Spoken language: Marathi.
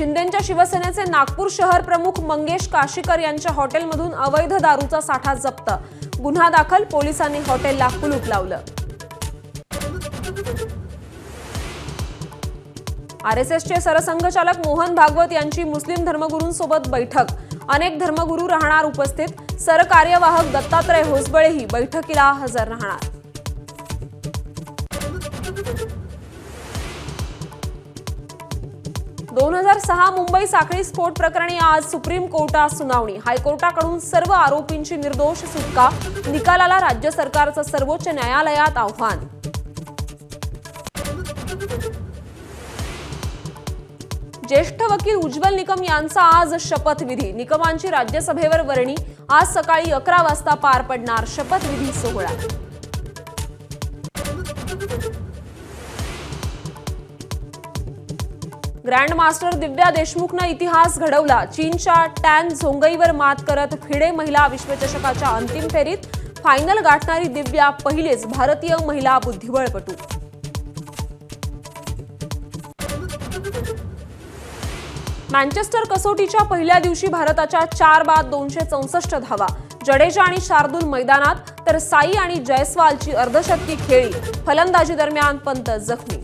शिंदेंच्या शिवसेनेचे नागपूर शहर प्रमुख मंगेश काशीकर यांच्या हॉटेलमधून अवैध दारूचा साठा जप्त। गुन्हा दाखल, पोलिसांनी हॉटेलला कुलूप लावलं। आरएसएसचे सरसंघचालक मोहन भागवत यांची मुस्लिम धर्मगुरूंसोबत बैठक। अनेक धर्मगुरू राहणार उपस्थित। सरकार्यवाहक दत्तात्रय होसबळेही बैठकीला हजर राहणार। 2006 मुंबई साखळी स्फोट प्रकरणी आज सुप्रीम कोर्टात सुनावणी। हायकोर्टाकडून सर्व आरोपींची निर्दोष सुटका, निकालाला राज्य सरकारचं सर्वोच्च न्यायालयात आव्हान। ज्येष्ठ वकील उज्ज्वल निकम यांचा आज शपथविधी। निकमांची राज्यसभेवर वर्णी। आज सकाळी 11 वाजता पार पडणार शपथविधी सोहळा। ग्रँड मास्टर दिव्या देशमुखनं इतिहास घडवला। चीनच्या टॅन झोंगईवर मात करत फिडे महिला विश्वचषकाच्या अंतिम फेरीत फायनल गाठणारी दिव्या पहिलेच भारतीय महिला बुद्धिबळपटू। मँचेस्टर कसोटीच्या पहिल्या दिवशी भारताच्या 4 बाद 264 धावा। जडेजा आणि शार्दूल मैदानात, तर साई आणि जयस्वालची अर्धशतकी खेळी। फलंदाजी दरम्यान पंत जखमी।